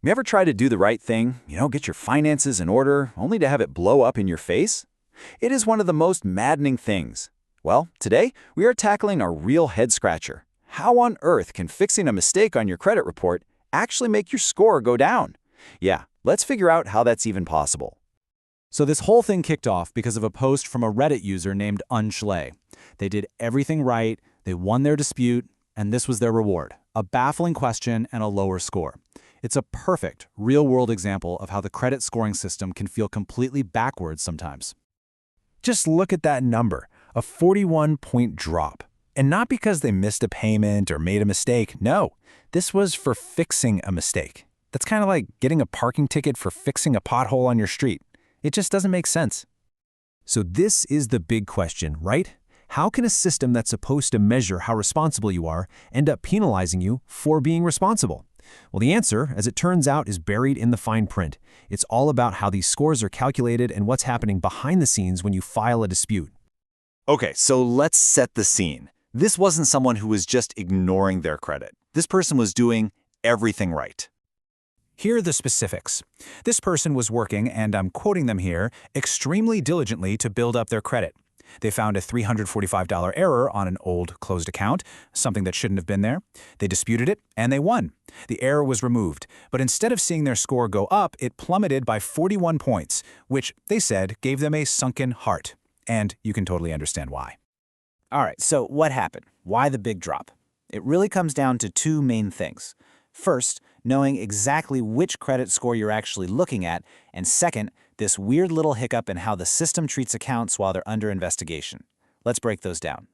You ever try to do the right thing, get your finances in order, only to have it blow up in your face? It is one of the most maddening things. Well, today, we are tackling a real head-scratcher. How on earth can fixing a mistake on your credit report actually make your score go down? Yeah, let's figure out how that's even possible. So this whole thing kicked off because of a post from a Reddit user named Unshley. They did everything right, they won their dispute, and this was their reward: a baffling question and a lower score. It's a perfect, real-world example of how the credit scoring system can feel completely backwards sometimes. Just look at that number, a 41-point drop. And not because they missed a payment or made a mistake. No, this was for fixing a mistake. That's kind of like getting a parking ticket for fixing a pothole on your street. It just doesn't make sense. So this is the big question, right? How can a system that's supposed to measure how responsible you are end up penalizing you for being responsible? Well, the answer, as it turns out, is buried in the fine print. It's all about how these scores are calculated and what's happening behind the scenes when you file a dispute. Okay, so let's set the scene. This wasn't someone who was just ignoring their credit. This person was doing everything right. Here are the specifics. This person was working, and I'm quoting them here, extremely diligently to build up their credit. They found a $345 error on an old closed account, something that shouldn't have been there. They disputed it, and they won. The error was removed, but instead of seeing their score go up, it plummeted by 41 points, which, they said, gave them a sunken heart. And you can totally understand why. All right, so what happened? Why the big drop? It really comes down to two main things. First, knowing exactly which credit score you're actually looking at, and second, this weird little hiccup in how the system treats accounts while they're under investigation. Let's break those down.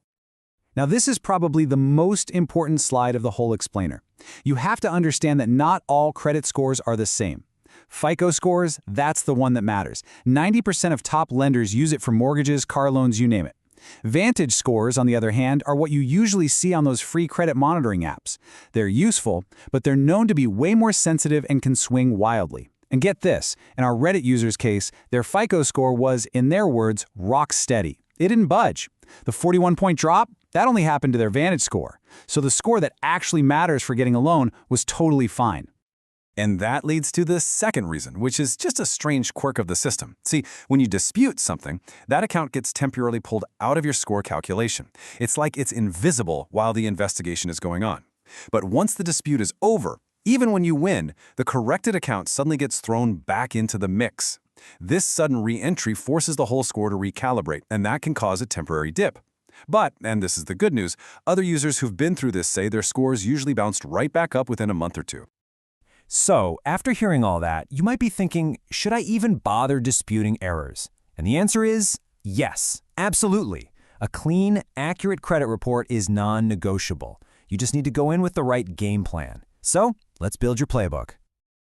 Now, this is probably the most important slide of the whole explainer. You have to understand that not all credit scores are the same. FICO scores, that's the one that matters. 90% of top lenders use it for mortgages, car loans, you name it. Vantage scores, on the other hand, are what you usually see on those free credit monitoring apps. They're useful, but they're known to be way more sensitive and can swing wildly. And get this, in our Reddit user's case, their FICO score was, in their words, rock steady. It didn't budge. The 41-point drop, that only happened to their Vantage score. So the score that actually matters for getting a loan was totally fine. And that leads to the second reason, which is just a strange quirk of the system. See, when you dispute something, that account gets temporarily pulled out of your score calculation. It's like it's invisible while the investigation is going on. But once the dispute is over, even when you win, the corrected account suddenly gets thrown back into the mix. This sudden re-entry forces the whole score to recalibrate, and that can cause a temporary dip. But, and this is the good news, other users who've been through this say their scores usually bounced right back up within a month or two. So, after hearing all that, you might be thinking, should I even bother disputing errors? And the answer is yes, absolutely. A clean, accurate credit report is non-negotiable. You just need to go in with the right game plan. So, let's build your playbook.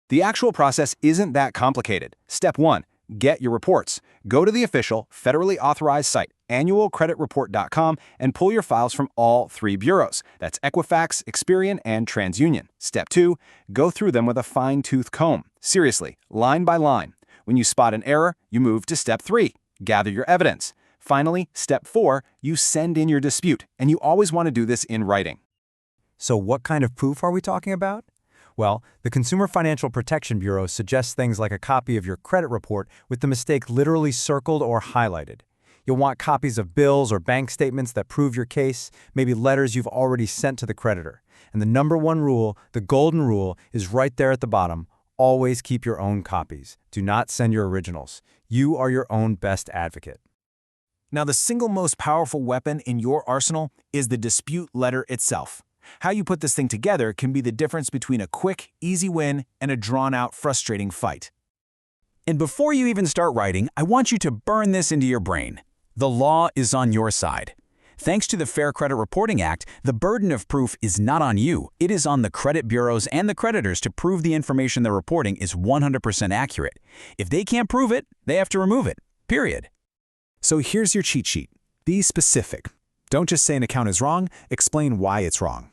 The actual process isn't that complicated. Step 1. Get your reports. Go to the official, federally authorized site, annualcreditreport.com, and pull your files from all three bureaus. That's Equifax, Experian, and TransUnion. Step 2. Go through them with a fine-tooth comb. Seriously, line by line. When you spot an error, you move to Step 3. Gather your evidence. Finally, Step 4. You send in your dispute, and you always want to do this in writing. So what kind of proof are we talking about? Well, the Consumer Financial Protection Bureau suggests things like a copy of your credit report with the mistake literally circled or highlighted. You'll want copies of bills or bank statements that prove your case, maybe letters you've already sent to the creditor. And the number one rule, the golden rule, is right there at the bottom. Always keep your own copies. Do not send your originals. You are your own best advocate. Now, the single most powerful weapon in your arsenal is the dispute letter itself. How you put this thing together can be the difference between a quick, easy win and a drawn-out, frustrating fight. And before you even start writing, I want you to burn this into your brain. The law is on your side. Thanks to the Fair Credit Reporting Act, the burden of proof is not on you. It is on the credit bureaus and the creditors to prove the information they're reporting is 100% accurate. If they can't prove it, they have to remove it. Period. So here's your cheat sheet. Be specific. Don't just say an account is wrong, explain why it's wrong.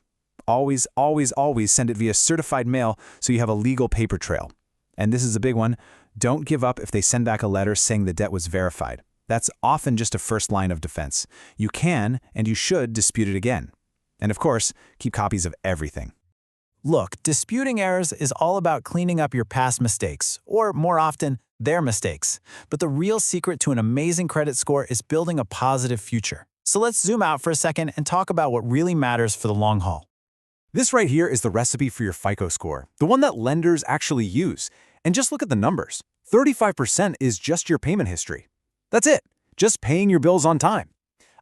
Always, always, always send it via certified mail so you have a legal paper trail. And this is a big one. Don't give up if they send back a letter saying the debt was verified. That's often just a first line of defense. You can and you should dispute it again. And of course, keep copies of everything. Look, disputing errors is all about cleaning up your past mistakes, or more often, their mistakes. But the real secret to an amazing credit score is building a positive future. So let's zoom out for a second and talk about what really matters for the long haul. This right here is the recipe for your FICO score, the one that lenders actually use. And just look at the numbers. 35% is just your payment history. That's it, just paying your bills on time.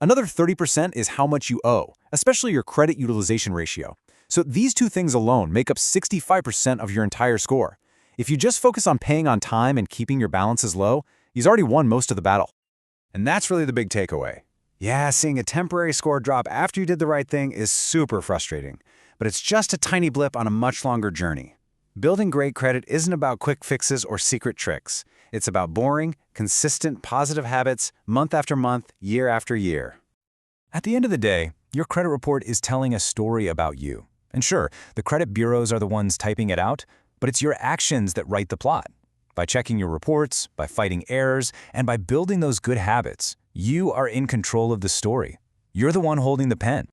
Another 30% is how much you owe, especially your credit utilization ratio. So these two things alone make up 65% of your entire score. If you just focus on paying on time and keeping your balances low, you've already won most of the battle. And that's really the big takeaway. Yeah, seeing a temporary score drop after you did the right thing is super frustrating, but it's just a tiny blip on a much longer journey. Building great credit isn't about quick fixes or secret tricks. It's about boring, consistent, positive habits month after month, year after year. At the end of the day, your credit report is telling a story about you. And sure, the credit bureaus are the ones typing it out, but it's your actions that write the plot. By checking your reports, by fighting errors, and by building those good habits, you are in control of the story. You're the one holding the pen.